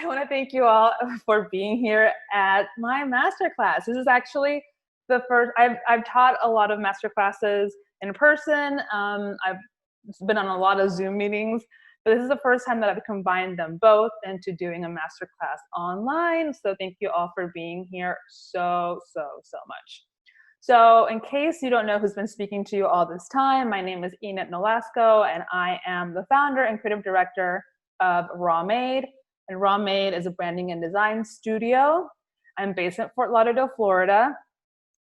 I want to thank you all for being here at my masterclass. This is actually the first, I've taught a lot of masterclasses in person. I've been on a lot of Zoom meetings, but this is the first time that I've combined them both into doing a masterclass online. So thank you all for being here so much. So in case you don't know who's been speaking to you all this time, my name is Enid Nolasco, and I am the founder and creative director of SelfMade. And SelfMade is a branding and design studio. I'm based in Fort Lauderdale, Florida.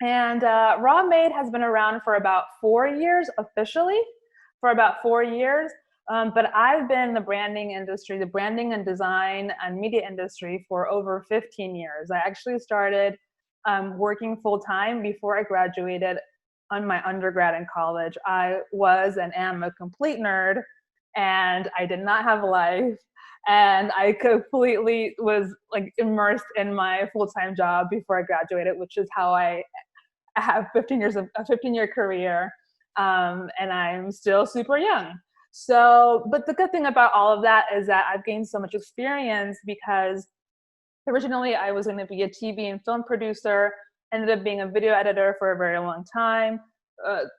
And SelfMade has been around for about 4 years, officially, for about 4 years. But I've been in the branding industry, the branding and design and media industry for over 15 years. I actually started working full-time before I graduated on my undergrad in college. I was and am a complete nerd, and I did not have a life. And I completely was like immersed in my full-time job before I graduated, which is how I have 15-year career. And I'm still super young. So, but the good thing about all of that is that I've gained so much experience because originally I was going to be a TV and film producer, ended up being a video editor for a very long time.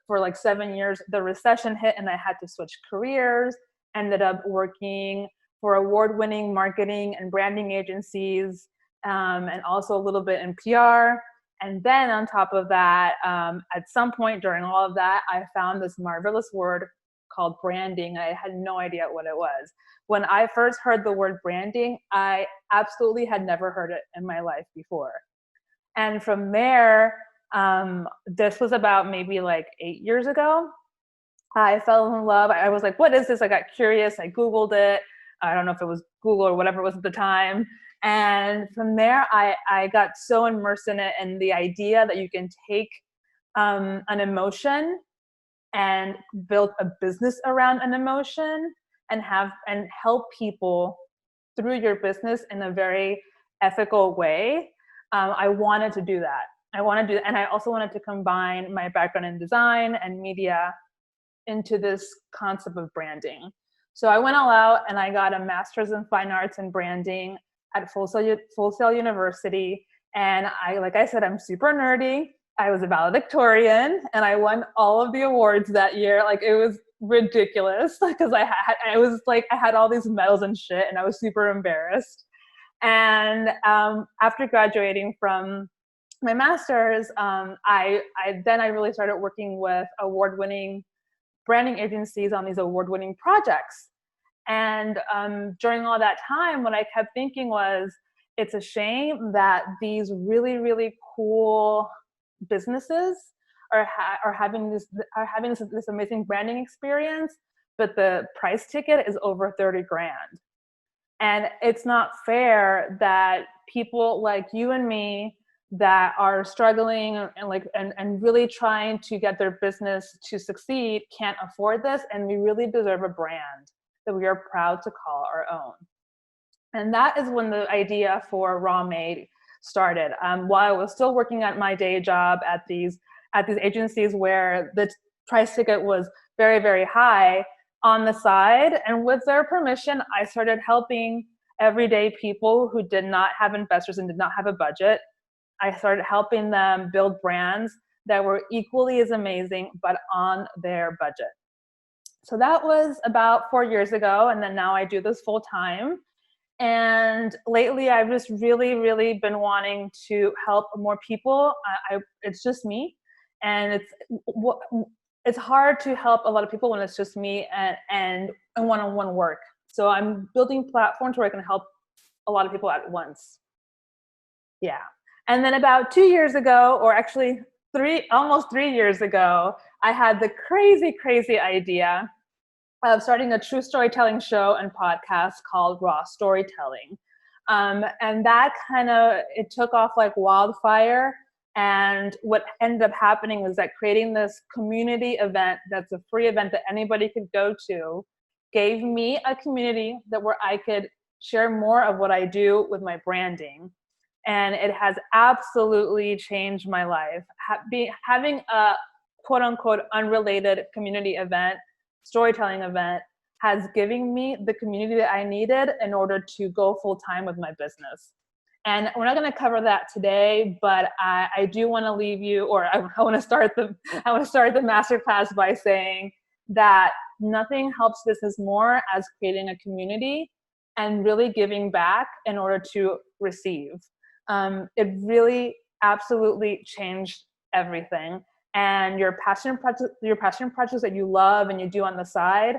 For like 7 years, the recession hit and I had to switch careers, ended up working for award-winning marketing and branding agencies, and also a little bit in PR. And then on top of that, at some point during all of that, I found this marvelous word called branding. I had no idea what it was. When I first heard the word branding, I absolutely had never heard it in my life before. And from there, this was about maybe like 8 years ago, I fell in love. I was like, what is this? I got curious. I Googled it. I don't know if it was Google or whatever it was at the time. And from there, I got so immersed in it, and the idea that you can take an emotion and build a business around an emotion and help people through your business in a very ethical way. I wanted to do that. And I also wanted to combine my background in design and media into this concept of branding. So I went all out and I got a master's in fine arts and branding at Full Sail University. And like I said, I'm super nerdy. I was a valedictorian and I won all of the awards that year. Like, it was ridiculous because I had all these medals and shit, and I was super embarrassed. And after graduating from my master's, I really started working with award-winning branding agencies on these award-winning projects. And during all that time, what I kept thinking was, it's a shame that these really, really cool businesses are having this amazing branding experience, but the price ticket is over 30 grand. And it's not fair that people like you and me that are struggling and really trying to get their business to succeed can't afford this, and we really deserve a brand that we are proud to call our own. And that is when the idea for SelfMade started. While I was still working at my day job at these agencies where the price ticket was very, very high, on the side, and with their permission, I started helping everyday people who did not have investors and did not have a budget. I started helping them build brands that were equally as amazing, but on their budget. So that was about 4 years ago, and then now I do this full time. And lately, I've just really, really been wanting to help more people. It's just me, and it's hard to help a lot of people when it's just me and one-on-one work. So I'm building platforms where I can help a lot of people at once. Yeah. And then about 2 years ago, or actually almost 3 years ago, I had the crazy idea of starting a true storytelling show and podcast called Raw Storytelling. And that it took off like wildfire. And what ended up happening was that creating this community event that's a free event that anybody could go to gave me a community where I could share more of what I do with my branding. And it has absolutely changed my life. Having a quote unquote unrelated community event, storytelling event, has given me the community that I needed in order to go full time with my business. And we're not going to cover that today, but I do want to leave you, or I want to start the masterclass by saying that nothing helps business more as creating a community and really giving back in order to receive. It really absolutely changed everything. And your passion projects that you love and you do on the side,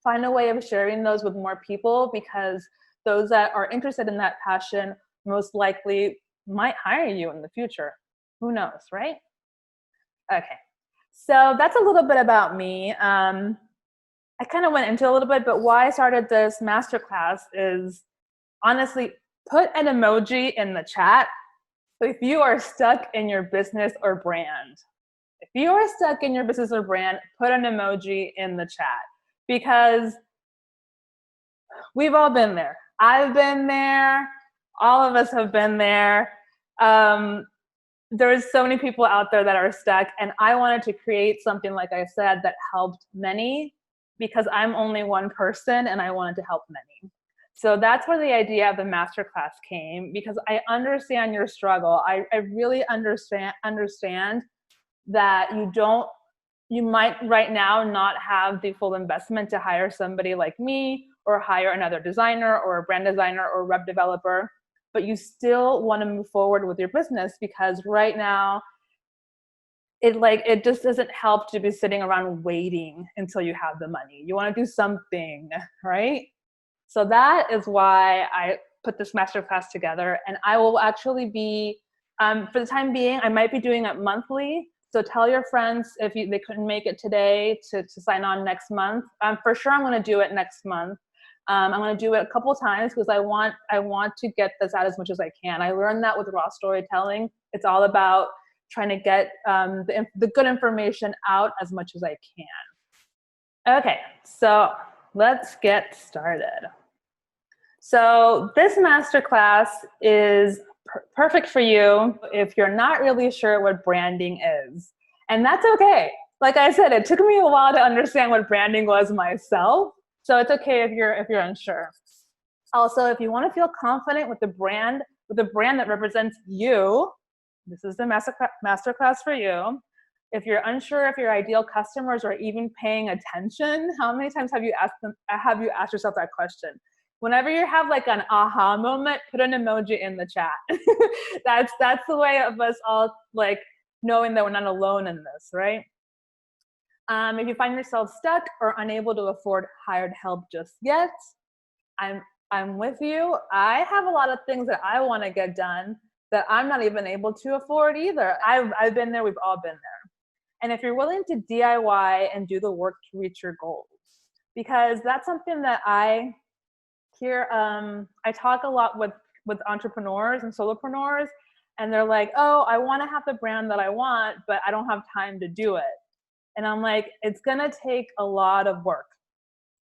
find a way of sharing those with more people, because those that are interested in that passion most likely might hire you in the future. Who knows, right? Okay, so that's a little bit about me. I kind of went into a little bit, but why I started this masterclass is, honestly, put an emoji in the chat if you are stuck in your business or brand. If you are stuck in your business or brand, put an emoji in the chat, because we've all been there. I've been there. All of us have been there. There's so many people out there that are stuck, and I wanted to create something, like I said, that helped many, because I'm only one person and I wanted to help many. So that's where the idea of the masterclass came, because I understand your struggle. I really understand that you might right now not have the full investment to hire somebody like me, or hire another designer or a brand designer or web developer, but you still want to move forward with your business, because right now it just doesn't help to be sitting around waiting until you have the money. You want to do something, right? So that is why I put this masterclass together, and I will actually be, for the time being, I might be doing it monthly. So tell your friends if they couldn't make it today to sign on next month. For sure, I'm going to do it next month. I'm going to do it a couple times, because I want to get this out as much as I can. I learned that with raw storytelling. It's all about trying to get the good information out as much as I can. Okay, so let's get started. So this masterclass is perfect for you if you're not really sure what branding is. And that's okay. Like I said, it took me a while to understand what branding was myself. So it's okay if you're unsure. Also, if you want to feel confident with the brand that represents you, this is the masterclass for you. If you're unsure if your ideal customers are even paying attention, how many times have you asked yourself that question? Whenever you have like an aha moment, put an emoji in the chat. That's the way of us all like knowing that we're not alone in this, right? If you find yourself stuck or unable to afford hired help just yet, I'm with you. I have a lot of things that I want to get done that I'm not even able to afford either. I've been there. We've all been there. And if you're willing to DIY and do the work to reach your goals, because that's something that I hear. I talk a lot with entrepreneurs and solopreneurs, and they're like, "Oh, I want to have the brand that I want, but I don't have time to do it." And I'm like, it's gonna take a lot of work.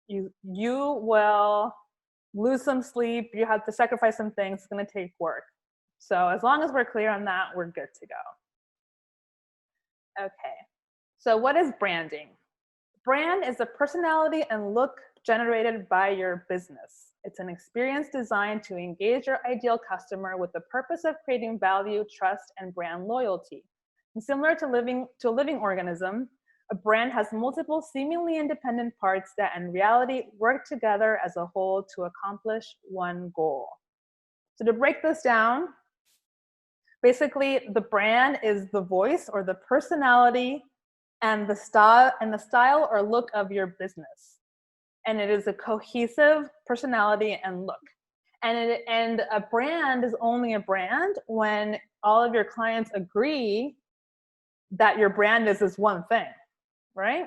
You will lose some sleep. You have to sacrifice some things. It's gonna take work. So as long as we're clear on that, we're good to go. Okay, so what is branding? Brand is the personality and look generated by your business. It's an experience designed to engage your ideal customer with the purpose of creating value, trust, and brand loyalty. And similar to a living organism, a brand has multiple seemingly independent parts that in reality work together as a whole to accomplish one goal. So to break this down, basically the brand is the voice or the personality and the style or look of your business. And it is a cohesive personality and look. And a brand is only a brand when all of your clients agree that your brand is this one thing, right?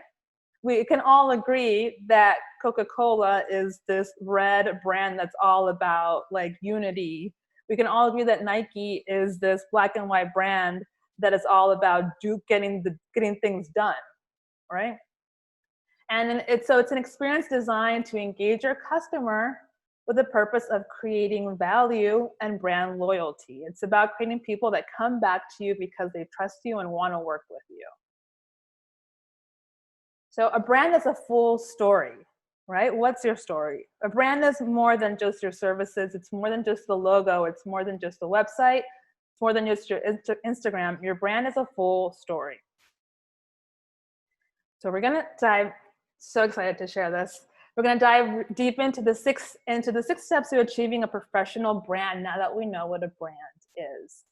We can all agree that Coca-Cola is this red brand that's all about like unity. We can all agree that Nike is this black and white brand that is all about getting things done, right? And so it's an experience designed to engage your customer with the purpose of creating value and brand loyalty. It's about creating people that come back to you because they trust you and want to work with you. So a brand is a full story. right? What's your story? A brand is more than just your services. It's more than just the logo. It's more than just the website. It's more than just your Instagram. Your brand is a full story. So we're gonna dive, so excited to share this. We're gonna dive deep into the six steps to achieving a professional brand now that we know what a brand is.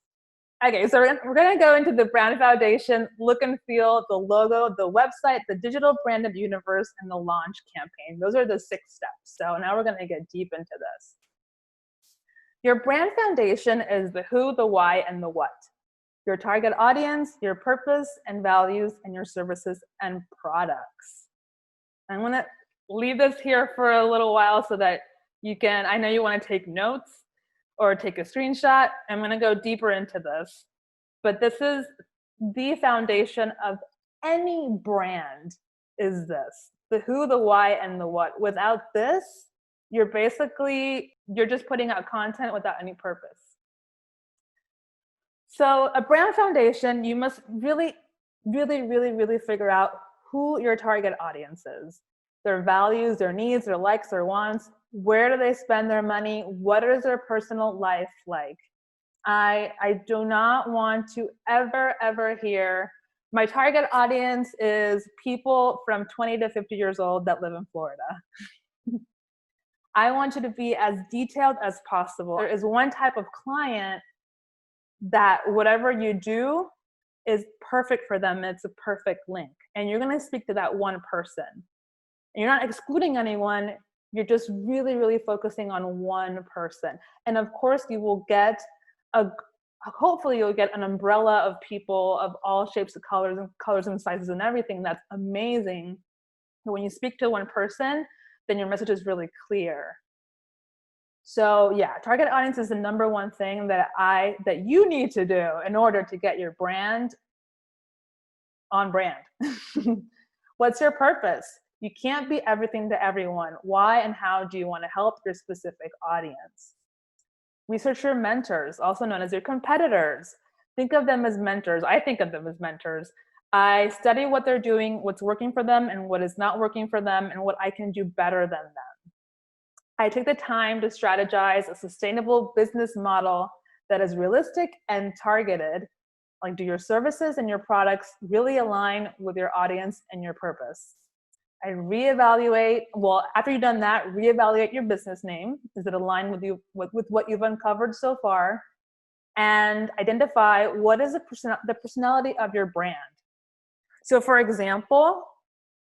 Okay, so we're gonna go into the brand foundation, look and feel, the logo, the website, the digital branded universe, and the launch campaign. Those are the 6 steps. So now we're gonna get deep into this. Your brand foundation is the who, the why, and the what. Your target audience, your purpose and values, and your services and products. I'm gonna leave this here for a little while so that you can, I know you wanna take notes or take a screenshot. I'm gonna go deeper into this, but this is the foundation of any brand is this, the who, the why, and the what. Without this, you're just putting out content without any purpose. So a brand foundation, you must really, really, really, really figure out who your target audience is, their values, their needs, their likes, their wants, where do they spend their money, what is their personal life like. I do not want to ever hear, my target audience is people from 20 to 50 years old that live in Florida. I want you to be as detailed as possible. There is one type of client that whatever you do is perfect for them. It's a perfect link. And you're going to speak to that one person. And you're not excluding anyone. You're just really, really focusing on one person. And of course, you will get hopefully you'll get an umbrella of people of all shapes of colors and sizes and everything. That's amazing. But when you speak to one person, then your message is really clear. So yeah, target audience is the number one thing that you need to do in order to get your brand on brand. What's your purpose? You can't be everything to everyone. Why and how do you want to help your specific audience? Research your mentors, also known as your competitors. Think of them as mentors. I think of them as mentors. I study what they're doing, what's working for them and what is not working for them, and what I can do better than them. I take the time to strategize a sustainable business model that is realistic and targeted. Like, do your services and your products really align with your audience and your purpose? I reevaluate, well, after you've done that, reevaluate your business name. Is it aligned with what you've uncovered so far? And identify what is the personality of your brand. So for example,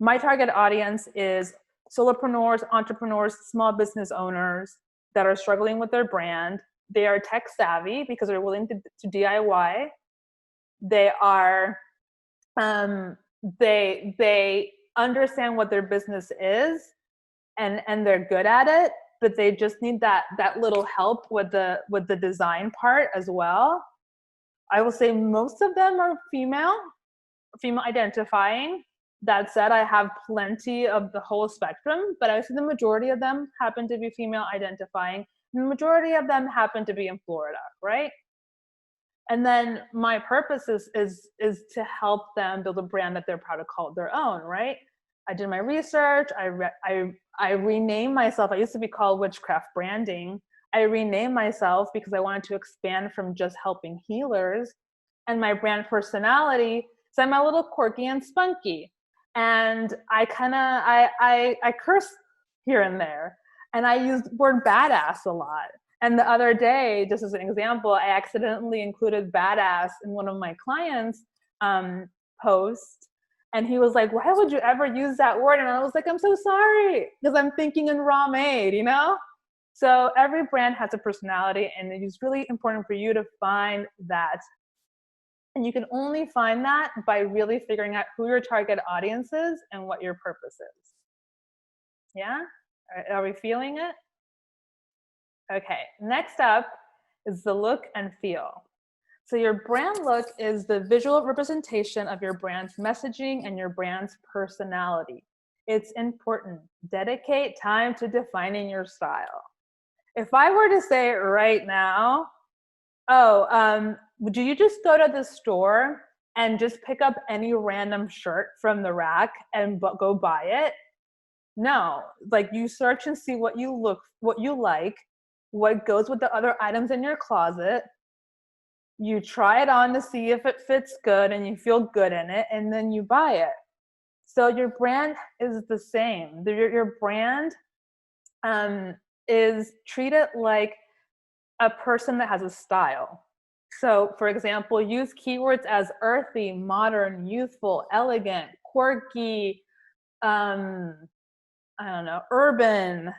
my target audience is solopreneurs, entrepreneurs, small business owners that are struggling with their brand. They are tech savvy because they're willing to DIY. They are, they understand what their business is and they're good at it, but they just need that little help with the design part as well. I will say most of them are female identifying. That said, I have plenty of the whole spectrum, but I see the majority of them happen to be female identifying. And the majority of them happen to be in Florida, right? And then my purpose is to help them build a brand that they're proud to call their own, right? I did my research. I renamed myself. I used to be called Witchcraft Branding. I renamed myself because I wanted to expand from just helping healers. And my brand personality, so I'm a little quirky and spunky. And I curse here and there. And I use the word badass a lot. And the other day, just as an example, I accidentally included badass in one of my clients' posts. And he was like, why would you ever use that word? And I was like, I'm so sorry, because I'm thinking in raw made, you know? So every brand has a personality, and it is really important for you to find that. And you can only find that by really figuring out who your target audience is and what your purpose is. Yeah? Are we feeling it? Okay, next up is the look and feel. So your brand look is the visual representation of your brand's messaging and your brand's personality. It's important. Dedicate time to defining your style. If I were to say right now, do you just go to the store and just pick up any random shirt from the rack and go buy it? No, like you search and see what you like, what goes with the other items in your closet. You try it on to see if it fits good and you feel good in it, and then you buy it. So your brand is the same. Your brand is treated like a person that has a style. So, for example, use keywords as earthy, modern, youthful, elegant, quirky, I don't know, urban,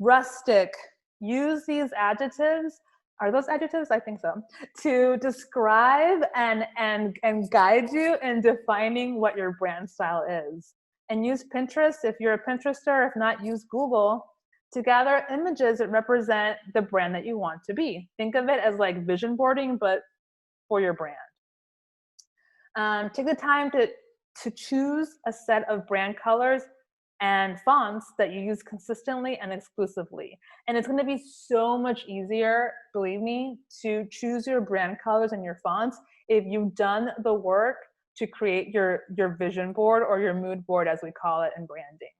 rustic. Use these adjectives. Are those adjectives? I think so. To describe and guide you in defining what your brand style is. And use Pinterest if you're a Pinterester. If not, use Google to gather images that represent the brand that you want to be. Think of it as like vision boarding, but for your brand. Take the time to choose a set of brand colors and fonts that you use consistently and exclusively. And it's going to be so much easier, believe me, to choose your brand colors and your fonts if you've done the work to create your vision board, or your mood board as we call it in branding.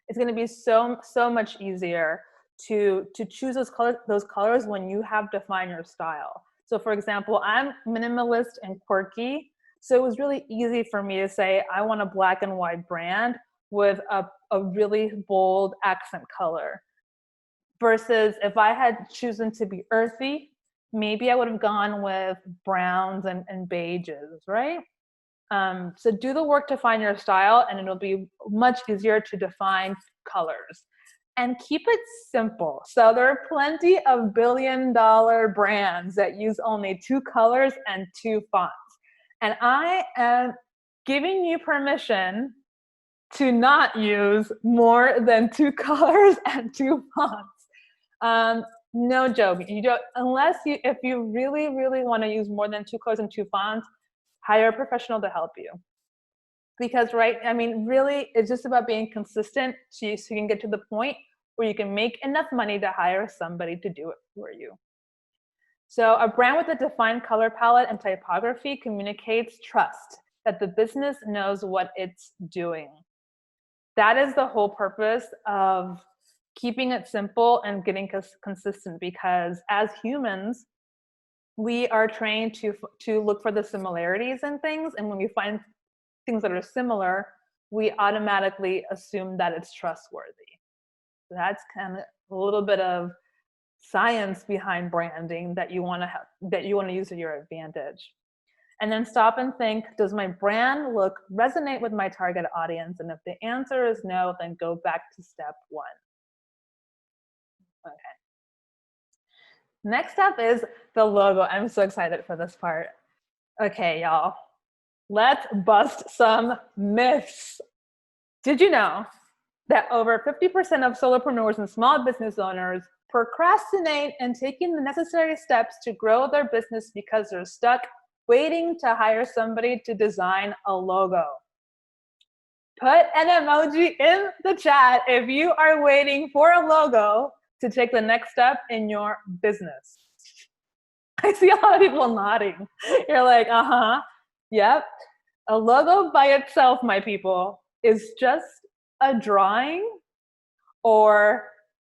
It's going to be so much easier to choose those colors when you have defined your style. So for example, I'm minimalist and quirky. So it was really easy for me to say, I want a black and white brand with a really bold accent color. Versus if I had chosen to be earthy, maybe I would have gone with browns and beiges, right? So do the work to find your style, and it'll be much easier to define colors. And keep it simple. So there are plenty of billion-dollar brands that use only 2 colors and 2 fonts. And I am giving you permission to not use more than 2 colors and 2 fonts. No joke. You don't, if you really want to use more than 2 colors and 2 fonts, hire a professional to help you. Because, right, I mean, really, it's just about being consistent so you can get to the point where you can make enough money to hire somebody to do it for you. So a brand with a defined color palette and typography communicates trust, that the business knows what it's doing. That is the whole purpose of keeping it simple and getting consistent, because as humans, we are trained to look for the similarities in things, and when we find things that are similar, we automatically assume that it's trustworthy. So that's kind of a little bit of science behind branding that you want to use to your advantage. And then stop and think, does my brand look resonate with my target audience? And if the answer is no, then go back to step 1. Okay. Next up is the logo. I'm so excited for this part. Okay, y'all. Let's bust some myths. Did you know that over 50% of solopreneurs and small business owners procrastinate in taking the necessary steps to grow their business because they're stuck waiting to hire somebody to design a logo? Put an emoji in the chat if you are waiting for a logo to take the next step in your business. I see a lot of people nodding. You're like, uh-huh, yep. A logo by itself, my people, is just a drawing or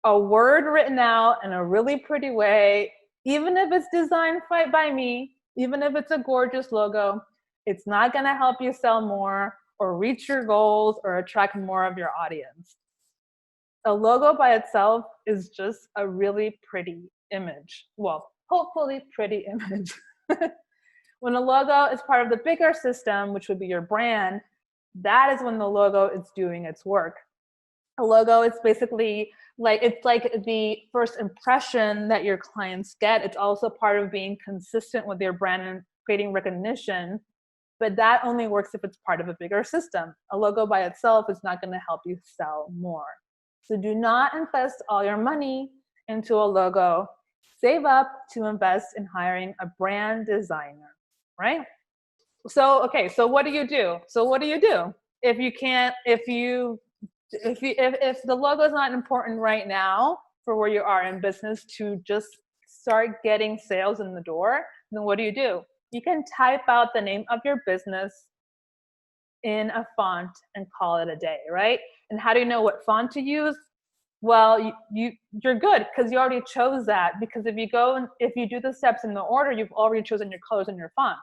a word written out in a really pretty way. Even if it's designed by me, even if it's a gorgeous logo, it's not gonna help you sell more or reach your goals or attract more of your audience. A logo by itself is just a really pretty image. Well, hopefully pretty image. When a logo is part of the bigger system, which would be your brand, that is when the logo is doing its work. A logo is basically it's like the first impression that your clients get. It's also part of being consistent with your brand and creating recognition, but that only works if it's part of a bigger system. A logo by itself is not going to help you sell more. So do not invest all your money into a logo. Save up to invest in hiring a brand designer, right? So, okay, so what do you do? If the logo is not important right now for where you are in business to just start getting sales in the door, then what do? You can type out the name of your business in a font and call it a day, right? And how do you know what font to use? Well, you're good because you already chose that, because if you do the steps in the order, you've already chosen your colors and your fonts.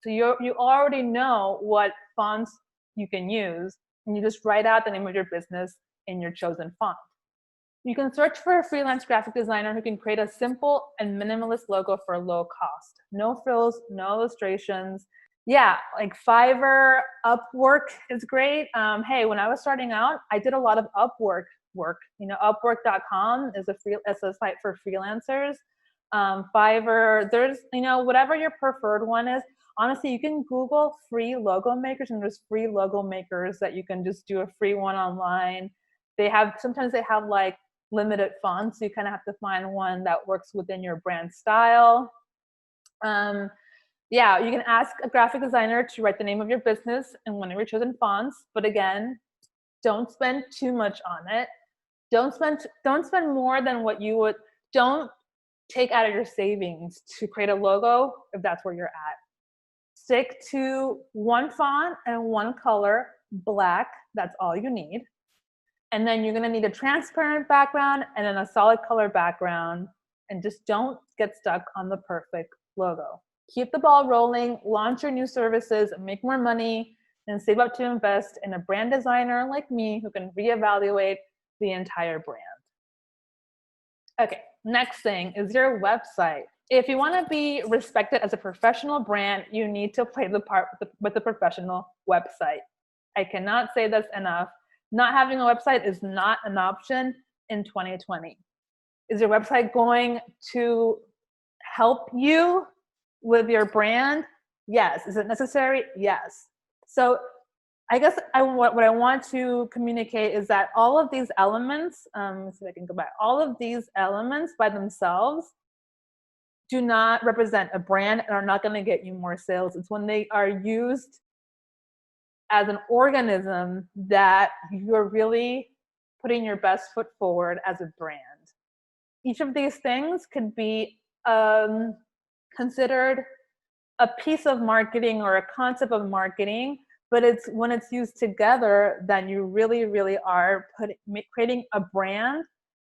So you already know what fonts you can use, and you just write out the name of your business in your chosen font. You can search for a freelance graphic designer who can create a simple and minimalist logo for low cost. No frills, no illustrations. Yeah, like Fiverr, Upwork is great. Hey, when I was starting out, I did a lot of Upwork work. Upwork.com is a site for freelancers. Fiverr, there's, whatever your preferred one is. Honestly, you can Google free logo makers, and there's free logo makers that you can just do a free one online. Sometimes they have like limited fonts, so you kind of have to find one that works within your brand style. Yeah, you can ask a graphic designer to write the name of your business and one of your chosen fonts, but again, don't spend too much on it. Don't spend more than what you would. Don't take out of your savings to create a logo if that's where you're at. Stick to one font and one color, black. That's all you need. And then you're going to need a transparent background and then a solid color background. And just don't get stuck on the perfect logo. Keep the ball rolling, launch your new services, make more money, and save up to invest in a brand designer like me who can reevaluate the entire brand. Okay, next thing is your website. If you want to be respected as a professional brand, you need to play the part with the professional website. I cannot say this enough. Not having a website is not an option in 2020. Is your website going to help you with your brand? Yes. Is it necessary? Yes. So I guess what I want to communicate is that all of these elements, let's see if I can go back, all of these elements by themselves do not represent a brand and are not going to get you more sales. It's when they are used as an organism that you're really putting your best foot forward as a brand. Each of these things could be considered a piece of marketing or a concept of marketing, but it's when it's used together that you really, really are creating a brand.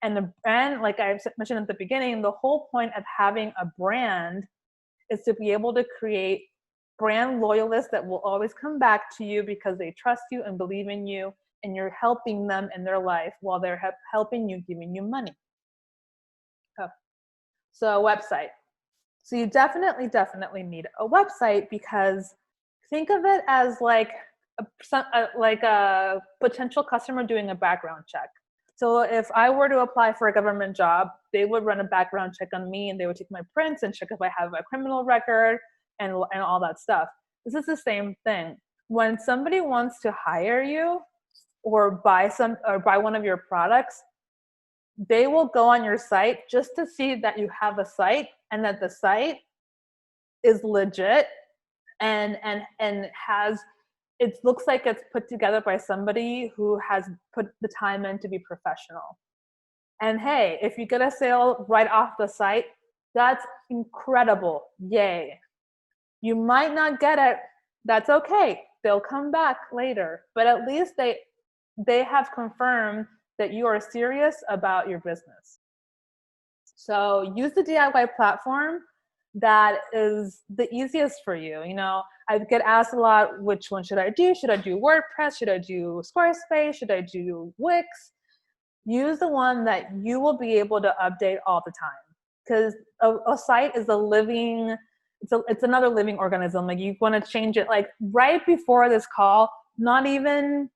And the brand, like I mentioned at the beginning, the whole point of having a brand is to be able to create brand loyalists that will always come back to you because they trust you and believe in you, and you're helping them in their life while they're helping you, giving you money. So a website. So you definitely need a website, because think of it as like a potential customer doing a background check. So if I were to apply for a government job, they would run a background check on me, and they would take my prints and check if I have a criminal record and all that stuff. This is the same thing. When somebody wants to hire you or buy one of your products, they will go on your site just to see that you have a site and that the site is legit and has, it looks like it's put together by somebody who has put the time in to be professional. And hey, if you get a sale right off the site, that's incredible. Yay. You might not get it. That's okay. They'll come back later, but at least they have confirmed that you are serious about your business. So use the DIY platform that is the easiest for you. I get asked a lot, which one should I do? Should I do WordPress? Should I do Squarespace? Should I do Wix? Use the one that you will be able to update all the time, because a site is it's another living organism. Like, you want to change it like right before this call, not even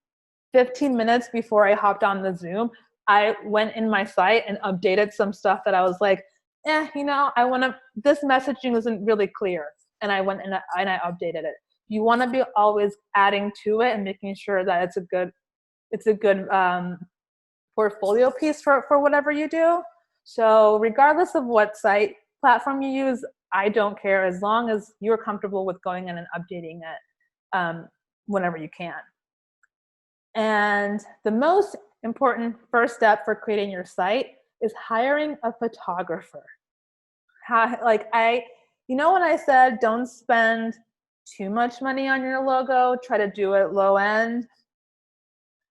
15 minutes before I hopped on the Zoom, I went in my site and updated some stuff that I was like, this messaging isn't really clear. And I went and I updated it. You want to be always adding to it and making sure that it's a good portfolio piece for whatever you do. So regardless of what site platform you use, I don't care, as long as you're comfortable with going in and updating it whenever you can. And the most important first step for creating your site is hiring a photographer. When I said don't spend too much money on your logo. Try to do it low end.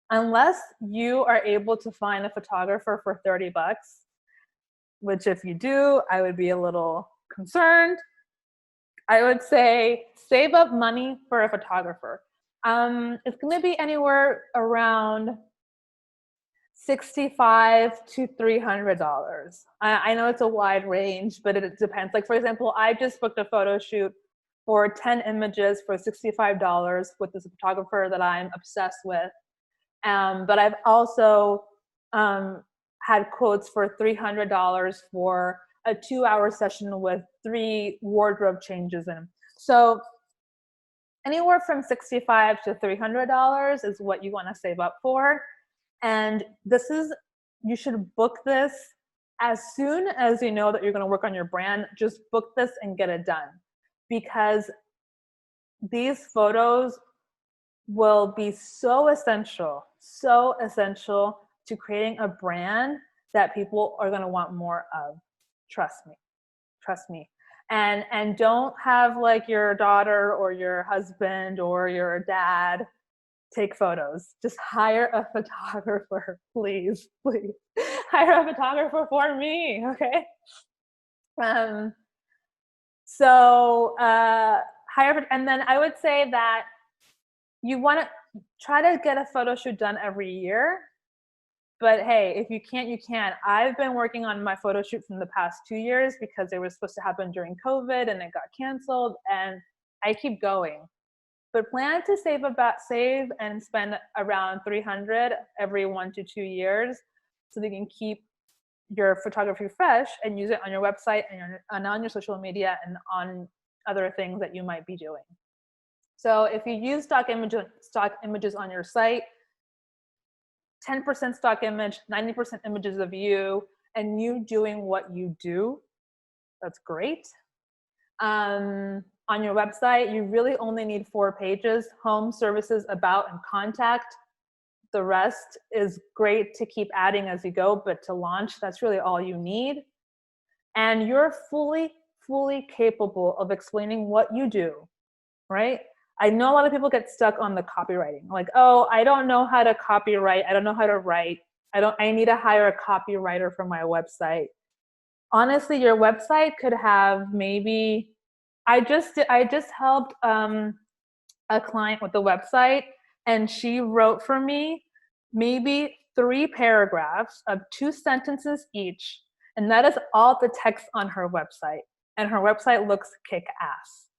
Unless you are able to find a photographer for 30 bucks, which if you do, I would be a little concerned. I would say save up money for a photographer. It's going to be anywhere around $65 to $300. I know it's a wide range, but it depends. Like, for example, I just booked a photo shoot for 10 images for $65 with this photographer that I'm obsessed with. But I've also had quotes for $300 for a 2-hour session with 3 wardrobe changes in. So anywhere from $65 to $300 is what you want to save up for. And you should book this as soon as you know that you're going to work on your brand. Just book this and get it done, because these photos will be so essential to creating a brand that people are going to want more of. Trust me. And don't have like your daughter or your husband or your dad take photos. Just hire a photographer, please. Hire a photographer for me, okay? Hire, and then I would say that you want to try to get a photo shoot done every year. But hey, if you can't, you can't. I've been working on my photo shoot from the past 2 years because they were supposed to happen during COVID and it got canceled, and I keep going. But plan to save and spend around $300 every 1 to 2 years so that you can keep your photography fresh and use it on your website and on your social media and on other things that you might be doing. So if you use stock images on your site, 10% stock image, 90% images of you, and you doing what you do, that's great. On your website, you really only need 4 pages: home, services, about, and contact. The rest is great to keep adding as you go, but to launch, that's really all you need. And you're fully capable of explaining what you do, right? I know a lot of people get stuck on the copywriting. Like, oh, I don't know how to copyright. I don't know how to write. I need to hire a copywriter for my website. Honestly, your website could have maybe, I just helped a client with the website, and she wrote for me maybe 3 paragraphs of 2 sentences each. And that is all the text on her website. And her website looks kick-ass,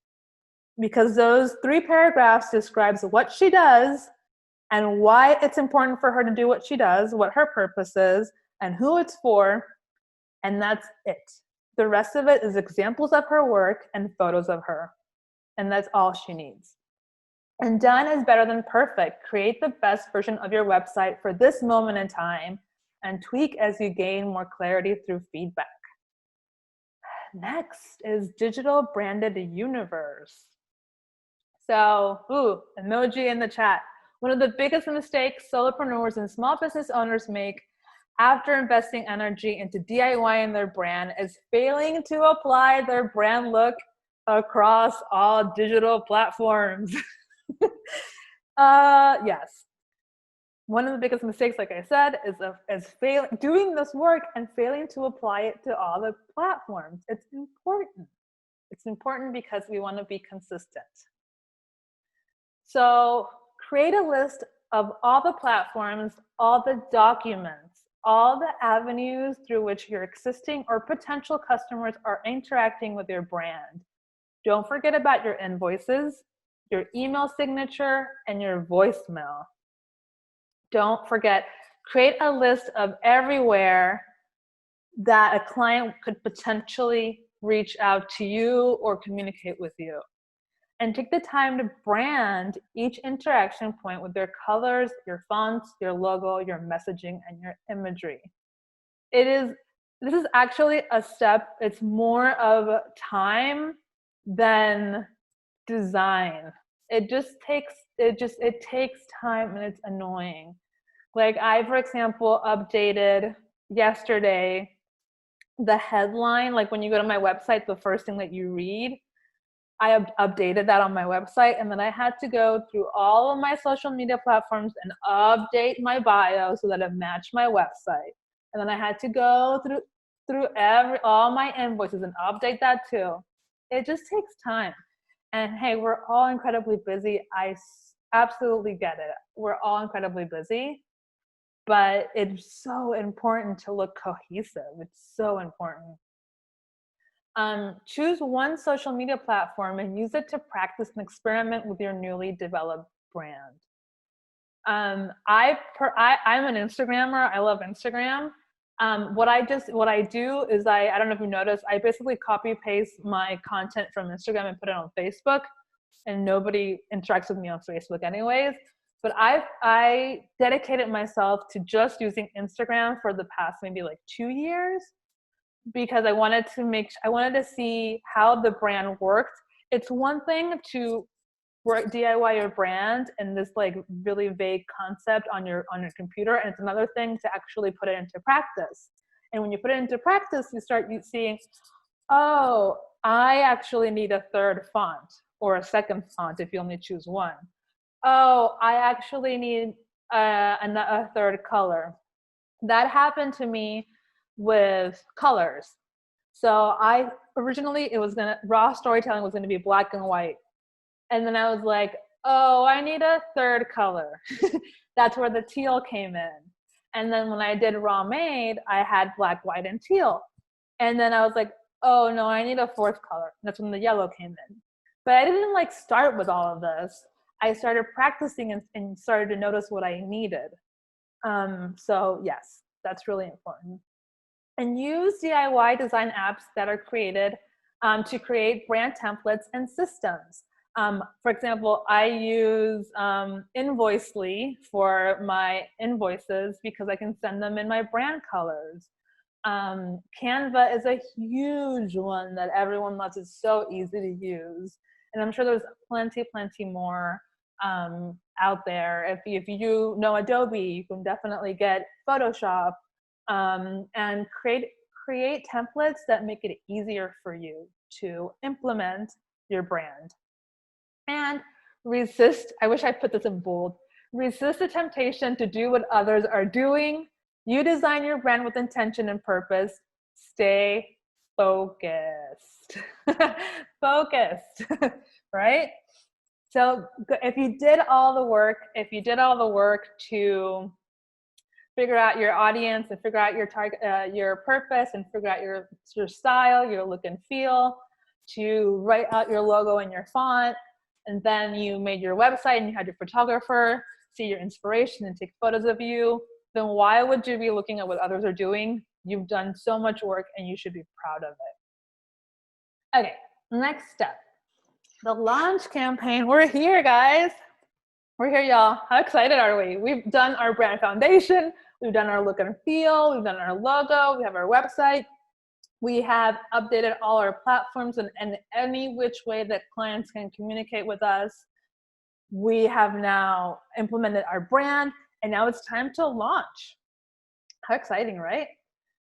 because those 3 paragraphs describes what she does and why it's important for her to do what she does, what her purpose is, and who it's for, and that's it. The rest of it is examples of her work and photos of her, and that's all she needs. And done is better than perfect. Create the best version of your website for this moment in time and tweak as you gain more clarity through feedback. Next is digital branded universe. So, emoji in the chat. One of the biggest mistakes solopreneurs and small business owners make after investing energy into DIYing their brand is failing to apply their brand look across all digital platforms. Yes. One of the biggest mistakes, like I said, is doing this work and failing to apply it to all the platforms. It's important. It's important because we want to be consistent. So create a list of all the platforms, all the documents, all the avenues through which your existing or potential customers are interacting with your brand. Don't forget about your invoices, your email signature, and your voicemail. Don't forget, create a list of everywhere that a client could potentially reach out to you or communicate with you. And take the time to brand each interaction point with their colors, your fonts, your logo, your messaging, and your imagery. This is actually a step. It's more of time than design. It takes time, and it's annoying. Like, I, for example, updated yesterday the headline. Like, when you go to my website, the first thing that you read, I updated that on my website, and then I had to go through all of my social media platforms and update my bio so that it matched my website. And then I had to go through all my invoices and update that too. It just takes time. And hey, we're all incredibly busy. Absolutely get it. We're all incredibly busy, but it's so important to look cohesive. It's so important. Choose one social media platform and use it to practice and experiment with your newly developed brand. I'm an Instagrammer. I love Instagram. What I do is I don't know if you noticed, I basically copy paste my content from Instagram and put it on Facebook, and nobody interacts with me on Facebook anyways. But I dedicated myself to just using Instagram for the past maybe like 2 years, because I wanted to see how the brand worked. It's one thing to DIY your brand and this like really vague concept on your computer, and it's another thing to actually put it into practice. And when you put it into practice, you start seeing, oh, I actually need a third font or a second font if you only choose one. Oh, I actually need a third color. That happened to me with colors. So originally raw storytelling was gonna be black and white. And then I was like, oh, I need a third color. That's where the teal came in. And then when I did raw made, I had black, white, and teal. And then I was like, oh no, I need a fourth color. That's when the yellow came in. But I didn't like start with all of this. I started practicing and started to notice what I needed. So yes, that's really important. And use DIY design apps that are created to create brand templates and systems. For example, I use Invoicely for my invoices because I can send them in my brand colors. Canva is a huge one that everyone loves. It's so easy to use. And I'm sure there's plenty more out there. If you know Adobe, you can definitely get Photoshop, and create templates that make it easier for you to implement your brand. And resist, I wish I put this in bold, resist the temptation to do what others are doing. You design your brand with intention and purpose. Stay focused. Focused, right? So if you did all the work to figure out your audience and figure out your target, your purpose, and figure out your style, your look and feel, to write out your logo and your font, and then you made your website and you had your photographer see your inspiration and take photos of you, then why would you be looking at what others are doing? You've done so much work and you should be proud of it. Okay, next step. The launch campaign. We're here, guys. We're here, y'all. How excited are we? We've done our brand foundation. We've done our look and feel. We've done our logo. We have our website. We have updated all our platforms and any which way that clients can communicate with us. We have now implemented our brand, and now it's time to launch. How exciting, right?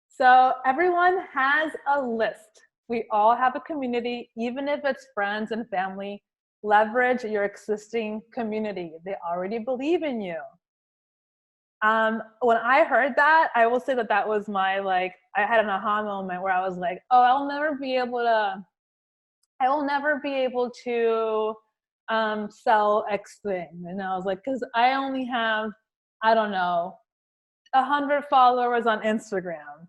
So everyone has a list. We all have a community, even if it's friends and family. Leverage your existing community. They already believe in you. When I heard that, I will say that was my, I had an aha moment where I was like, oh, I will never be able to sell X thing. And I was like, because I only have, I don't know, 100 followers on Instagram.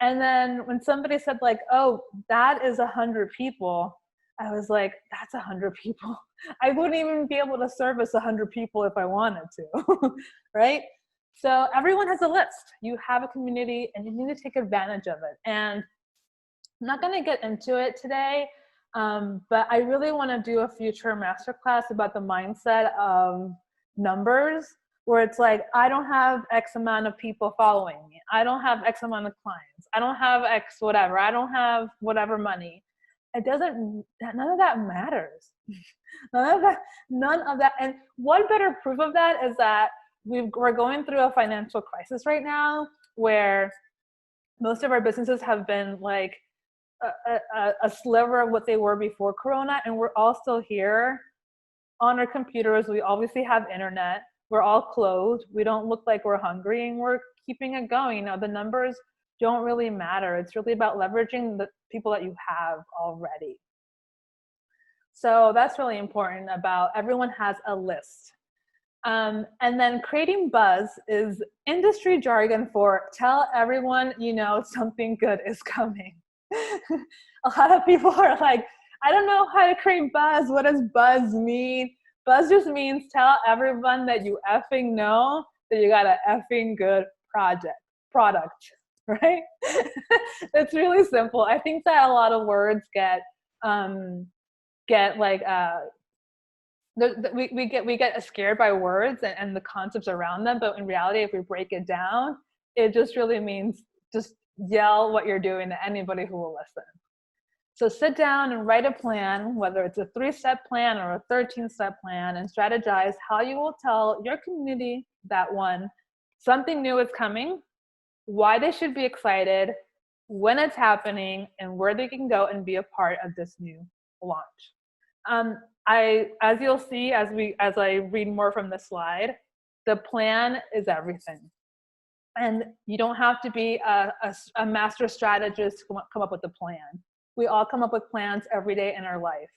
And then when somebody said oh, that is 100 people, I was like, that's 100 people. I wouldn't even be able to service 100 people if I wanted to, right? So everyone has a list. You have a community and you need to take advantage of it. And I'm not going to get into it today, but I really want to do a future masterclass about the mindset of numbers, where it's like, I don't have X amount of people following me. I don't have X amount of clients. I don't have X whatever. I don't have whatever money. None of that matters. None of that. And one better proof of that is that we're going through a financial crisis right now, where most of our businesses have been a sliver of what they were before Corona, and we're all still here on our computers. We obviously have internet. We're all clothed. We don't look like we're hungry, and we're keeping it going. You know, the numbers don't really matter. It's really about leveraging the people that you have already. So that's really important. About everyone has a list. And then creating buzz is industry jargon for tell everyone you know something good is coming. A lot of people are like, I don't know how to create buzz. What does buzz mean? Buzz just means tell everyone that you effing know that you got a effing good product, right? It's really simple. I think that a lot of words get like we get scared by words and the concepts around them, but in reality, if we break it down, it just really means just yell what you're doing to anybody who will listen. So sit down and write a plan, whether it's a 3-step plan or a 13-step plan, and strategize how you will tell your community that one, something new is coming, why they should be excited, when it's happening, and where they can go and be a part of this new launch. As you'll see, as I read more from the slide, the plan is everything. And you don't have to be a master strategist to come up with a plan. We all come up with plans every day in our life.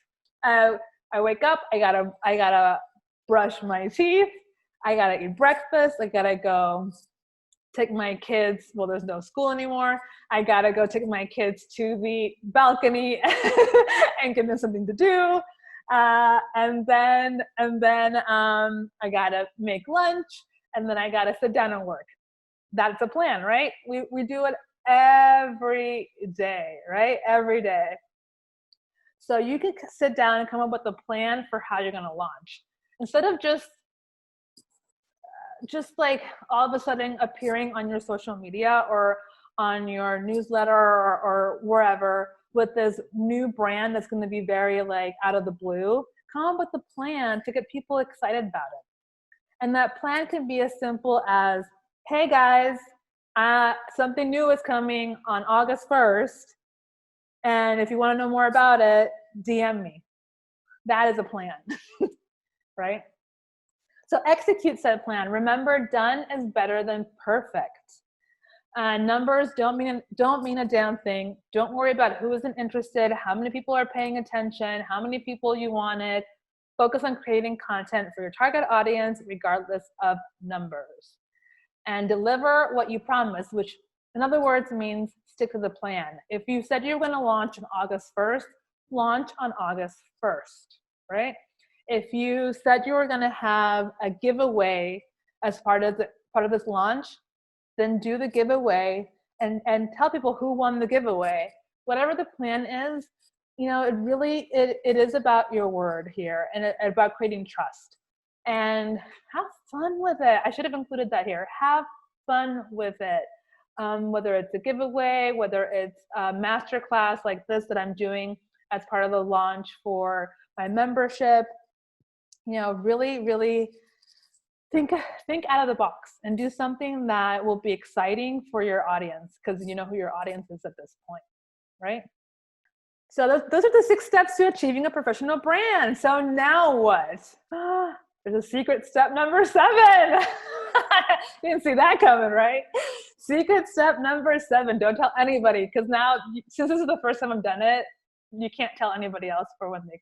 I wake up, I gotta brush my teeth, I gotta eat breakfast, I gotta go take my kids, well, there's no school anymore. I gotta go take my kids to the balcony and give them something to do. And then I gotta make lunch, and then I gotta sit down and work. That's a plan, right? We do it every day, right? Every day. So you can sit down and come up with a plan for how you're gonna launch. Instead of just like all of a sudden appearing on your social media or on your newsletter or wherever with this new brand that's going to be very like out of the blue, come up with a plan to get people excited about it. And that plan can be as simple as, hey guys, something new is coming on August 1st. And if you want to know more about it, DM me. That is a plan, right? So execute said plan. Remember, done is better than perfect. Numbers don't mean a damn thing. Don't worry about who isn't interested, how many people are paying attention, how many people you wanted. Focus on creating content for your target audience, regardless of numbers. And deliver what you promised, which in other words means stick to the plan. If you said you were going to launch on August 1st, launch on August 1st, right? If you said you were going to have a giveaway as part of this launch, then do the giveaway and tell people who won the giveaway. Whatever the plan is, you know, it is about your word here and about creating trust. And have fun with it. I should have included that here. Have fun with it. Whether it's a giveaway, whether it's a masterclass like this that I'm doing as part of the launch for my membership, you know, really, really think out of the box and do something that will be exciting for your audience, because you know who your audience is at this point, right? So those are the 6 steps to achieving a professional brand. So now what? There's a secret step number 7. You didn't see that coming, right? Secret step number 7. Don't tell anybody, because now, since this is the first time I've done it, you can't tell anybody else for when they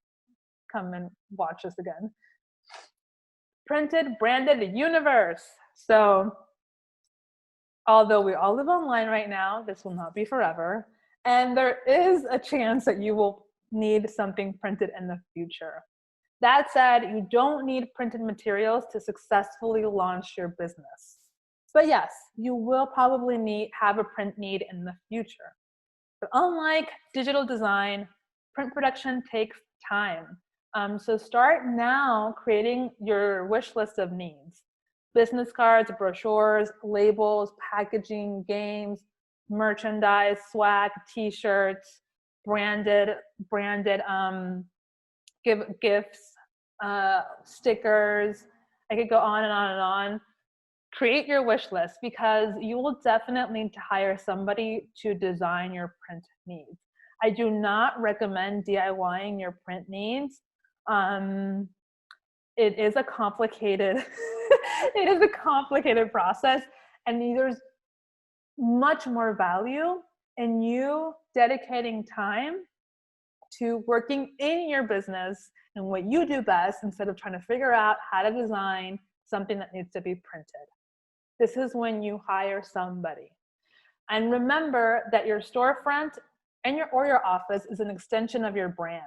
come and watch this again. Printed, branded universe. So although we all live online right now, this will not be forever. And there is a chance that you will need something printed in the future. That said, you don't need printed materials to successfully launch your business. But yes, you will probably have a print need in the future. But unlike digital design, print production takes time. So start now creating your wish list of needs. Business cards, brochures, labels, packaging, games, merchandise, swag, t-shirts, branded gifts, stickers. I could go on and on and on. Create your wish list, because you will definitely need to hire somebody to design your print needs. I do not recommend DIYing your print needs. It is a complicated, it is a complicated process, and there's much more value in you dedicating time to working in your business and what you do best instead of trying to figure out how to design something that needs to be printed. This is when you hire somebody. And remember that your storefront and your office is an extension of your brand,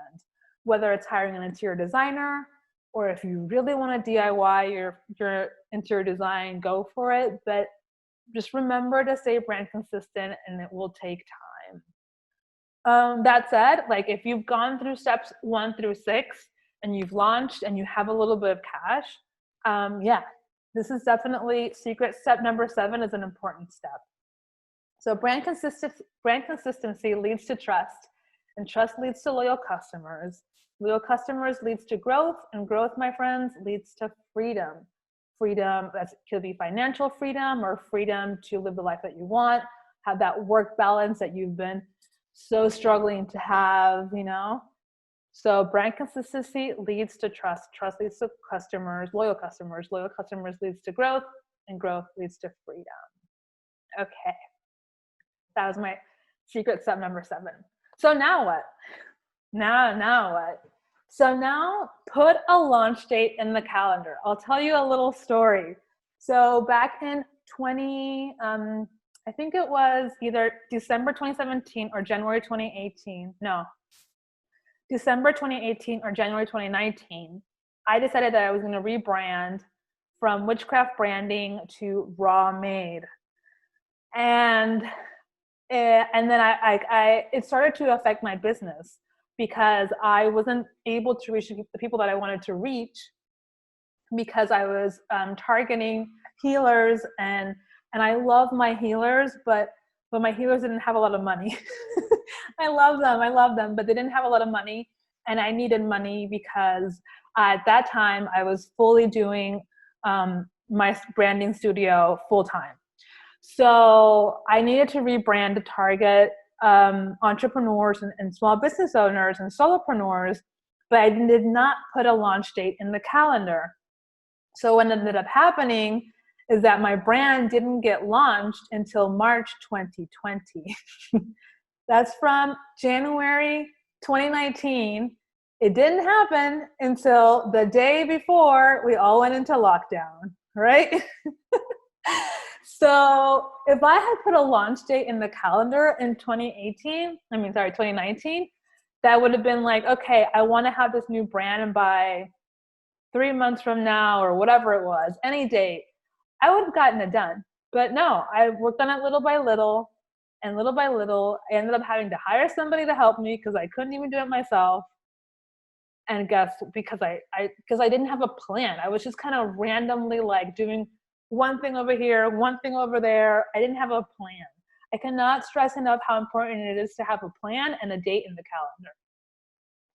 whether it's hiring an interior designer, or if you really want to DIY your interior design, go for it. But just remember to stay brand consistent, and it will take time. That said, like if you've gone through steps 1 through 6 and you've launched and you have a little bit of cash, yeah, this is definitely secret. Step number 7 is an important step. So brand consistency leads to trust, and trust leads to loyal customers. Loyal customers leads to growth, and growth, my friends, leads to freedom. Freedom, that could be financial freedom or freedom to live the life that you want, have that work balance that you've been so struggling to have, you know? So brand consistency leads to trust. Trust leads to customers. Loyal customers leads to growth, and growth leads to freedom. Okay. That was my secret step number 7. So now what? Now what? So now put a launch date in the calendar. I'll tell you a little story. So back in I think it was either December 2017 or January 2018. No, December 2018 or January 2019, I decided that I was going to rebrand from Witchcraft Branding to RawMade. And then it started to affect my business because I wasn't able to reach the people that I wanted to reach because I was targeting healers, and I love my healers, but my healers didn't have a lot of money. I love them, but they didn't have a lot of money, and I needed money because at that time I was fully doing my branding studio full time. So I needed to rebrand to target entrepreneurs and small business owners and solopreneurs, but I did not put a launch date in the calendar. So what ended up happening is that my brand didn't get launched until March 2020. That's from January 2019. It didn't happen until the day before we all went into lockdown, right? So if I had put a launch date in the calendar in 2019, that would have been like, okay, I want to have this new brand by 3 months from now or whatever it was, any date, I would have gotten it done. But no, I worked on it little by little, and little by little, I ended up having to hire somebody to help me because I couldn't even do it myself. And because I didn't have a plan. I was just kind of randomly like doing one thing over here, one thing over there. I didn't have a plan. I cannot stress enough how important it is to have a plan and a date in the calendar.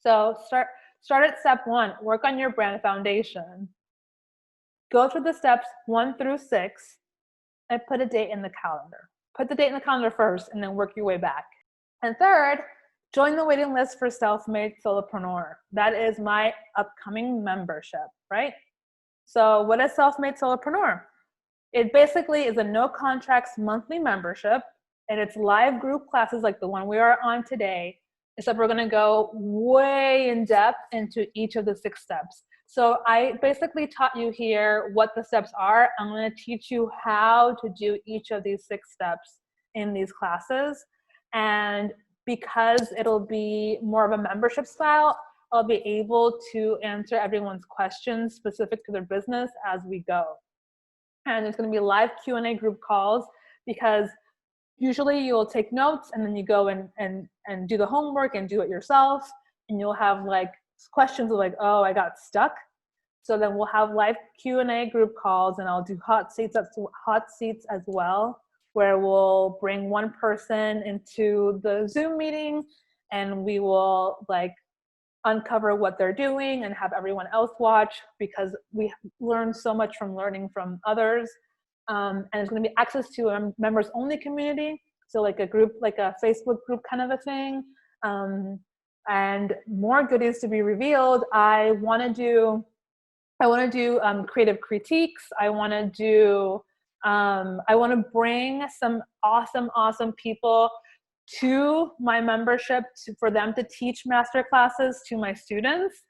So start at step 1, work on your brand foundation. Go through the steps 1 through 6 and put a date in the calendar. Put the date in the calendar first and then work your way back. And third, join the waiting list for SelfMade Solopreneur. That is my upcoming membership, right? So what is SelfMade Solopreneur? It basically is a no contracts monthly membership, and it's live group classes like the one we are on today, except we're gonna go way in depth into each of the 6 steps. So I basically taught you here what the steps are. I'm gonna teach you how to do each of these 6 steps in these classes. And because it'll be more of a membership style, I'll be able to answer everyone's questions specific to their business as we go. And there's going to be live Q&A group calls, because usually you'll take notes and then you go and do the homework and do it yourself, and you'll have like questions of like, oh, I got stuck. So then we'll have live Q&A group calls, and I'll do hot seats as well, where we'll bring one person into the Zoom meeting and we will like uncover what they're doing and have everyone else watch, because we learn so much from learning from others. And it's going to be access to a members only community. So like a group, like a Facebook group kind of a thing. And more goodies to be revealed. I want to do creative critiques. I want to bring some awesome people to my membership for them to teach master classes to my students.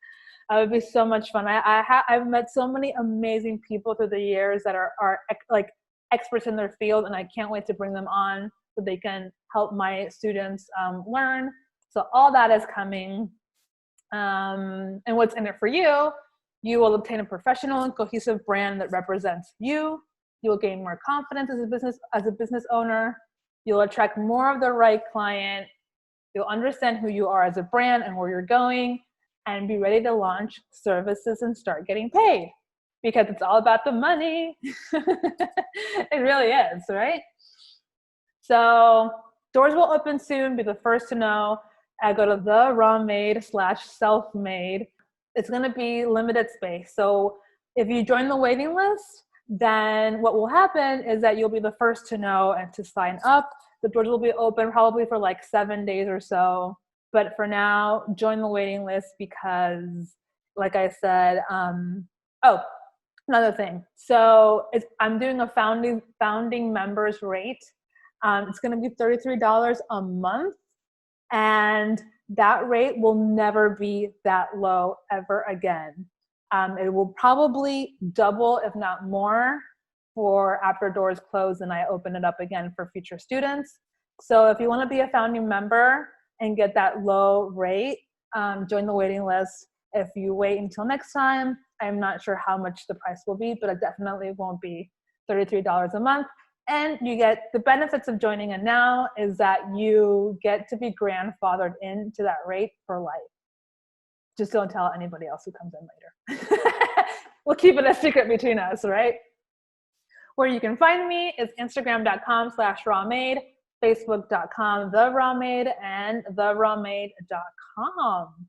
It would be so much fun. I've met so many amazing people through the years that are like experts in their field, and I can't wait to bring them on so they can help my students learn. So all that is coming. And what's in it for you? You will obtain a professional and cohesive brand that represents you. You will gain more confidence as a business owner. You'll attract more of the right client. You'll understand who you are as a brand and where you're going, and be ready to launch services and start getting paid, because it's all about the money. It really is, right? So doors will open soon. Be the first to know. Go to therawmade.com/selfmade. It's going to be limited space. So if you join the waiting list, then what will happen is that you'll be the first to know and to sign up. The doors will be open probably for like 7 days or so. But for now, join the waiting list because, like I said, another thing. So I'm doing a founding members rate. It's going to be $33 a month. And that rate will never be that low ever again. It will probably double, if not more, for after doors close and I open it up again for future students. So if you want to be a founding member and get that low rate, join the waiting list. If you wait until next time, I'm not sure how much the price will be, but it definitely won't be $33 a month. And you get the benefits of joining in now is that you get to be grandfathered into that rate for life. Just don't tell anybody else who comes in later. We'll keep it a secret between us, right? Where you can find me is Instagram.com/rawmade, Facebook.com, therawmade, and therawmade.com.